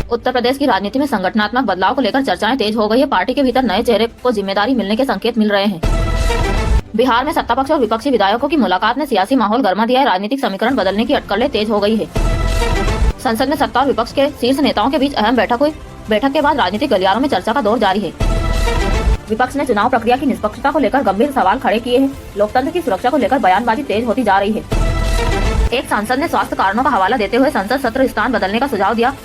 उत्तर प्रदेश की राजनीति में संगठनात्मक बदलाव को लेकर चर्चाएं तेज हो गई है। पार्टी के भीतर नए चेहरे को जिम्मेदारी मिलने के संकेत मिल रहे हैं। बिहार में सत्ता पक्ष और विपक्षी विधायकों की मुलाकात ने सियासी माहौल गर्मा दिया है। राजनीतिक समीकरण बदलने की अटकलें तेज हो गई है। संसद में सत्ता और विपक्ष के शीर्ष नेताओं के बीच अहम बैठक हुई। बैठक के बाद राजनीतिक गलियारों में चर्चा का दौर जारी है। विपक्ष ने चुनाव प्रक्रिया की निष्पक्षता को लेकर गंभीर सवाल खड़े किए हैं। लोकतंत्र की सुरक्षा को लेकर बयानबाजी तेज होती जा रही है। एक सांसद ने स्वास्थ्य कारणों का हवाला देते हुए संसद सत्र स्थान बदलने का सुझाव दिया।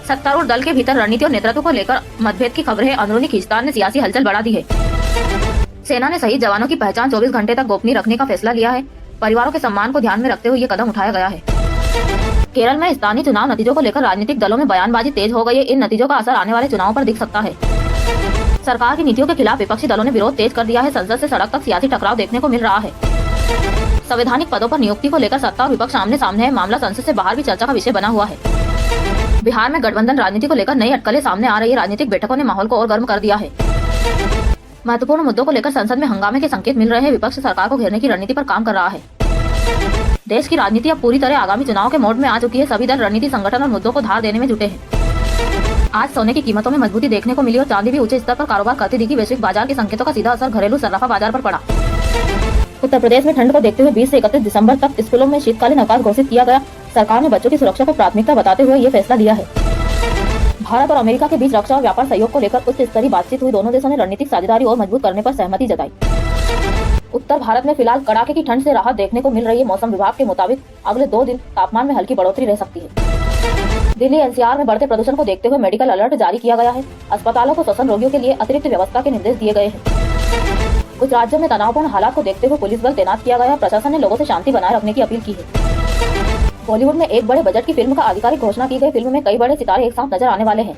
सत्तारूढ़ दल के भीतर रणनीति और नेतृत्व को लेकर मतभेद की खबरें अंदरूनी खींचतान ने सियासी हलचल बढ़ा दी है। सेना ने शहीद जवानों की पहचान 24 घंटे तक गोपनीय रखने का फैसला लिया है। परिवारों के सम्मान को ध्यान में रखते हुए ये कदम उठाया गया है। केरल में स्थानीय चुनाव नतीजों को लेकर राजनीतिक दलों में बयानबाजी तेज हो गई है। इन नतीजों का असर आने वाले चुनावों पर दिख सकता है। सरकार की नीतियों के खिलाफ विपक्षी दलों ने विरोध तेज कर दिया है। संसद से सड़क तक सियासी टकराव देखने को मिल रहा है। संवैधानिक पदों पर नियुक्ति को लेकर सत्ता और विपक्ष आमने सामने है। मामला संसद से बाहर भी चर्चा का विषय बना हुआ है। बिहार में गठबंधन राजनीति को लेकर नई अटकलें सामने आ रही है। राजनीतिक बैठकों ने माहौल को और गर्म कर दिया है। महत्वपूर्ण मुद्दों को लेकर संसद में हंगामे के संकेत मिल रहे हैं। विपक्ष सरकार को घेरने की रणनीति पर काम कर रहा है। देश की राजनीति अब पूरी तरह आगामी चुनाव के मोड में आ चुकी है। सभी दल रणनीति, संगठन और मुद्दों को धार देने में जुटे हैं। आज सोने की कीमतों में मजबूती देखने को मिली और चांदी भी ऊंचे स्तर पर कारोबार करती दिखी। वैश्विक बाजार के संकेतों का सीधा असर घरेलू सर्राफा बाजार पर पड़ा। उत्तर प्रदेश में ठंड को देखते हुए 20 से 31 दिसंबर तक स्कूलों में शीतकालीन अवकाश घोषित किया गया। सरकार ने बच्चों की सुरक्षा को प्राथमिकता बताते हुए ये फैसला लिया है। भारत और अमेरिका के बीच रक्षा और व्यापार सहयोग को लेकर उच्च स्तरीय बातचीत हुई। दोनों देशों ने रणनीतिक साझेदारी और मजबूत करने पर सहमति जताई। उत्तर भारत में फिलहाल कड़ाके की ठंड से राहत देखने को मिल रही है। मौसम विभाग के मुताबिक अगले 2 दिन तापमान में हल्की बढ़ोतरी रह सकती है। दिल्ली एनसीआर में बढ़ते प्रदूषण को देखते हुए मेडिकल अलर्ट जारी किया गया है। अस्पतालों को श्वसन रोगियों के लिए अतिरिक्त व्यवस्था के निर्देश दिए गए हैं। कुछ राज्यों में तनावपूर्ण हालात को देखते हुए पुलिस बल तैनात किया गया है। प्रशासन ने लोगों से शांति बनाए रखने की अपील की है। बॉलीवुड में एक बड़े बजट की फिल्म का आधिकारिक घोषणा की गई। फिल्म में कई बड़े सितारे एक साथ नजर आने वाले हैं।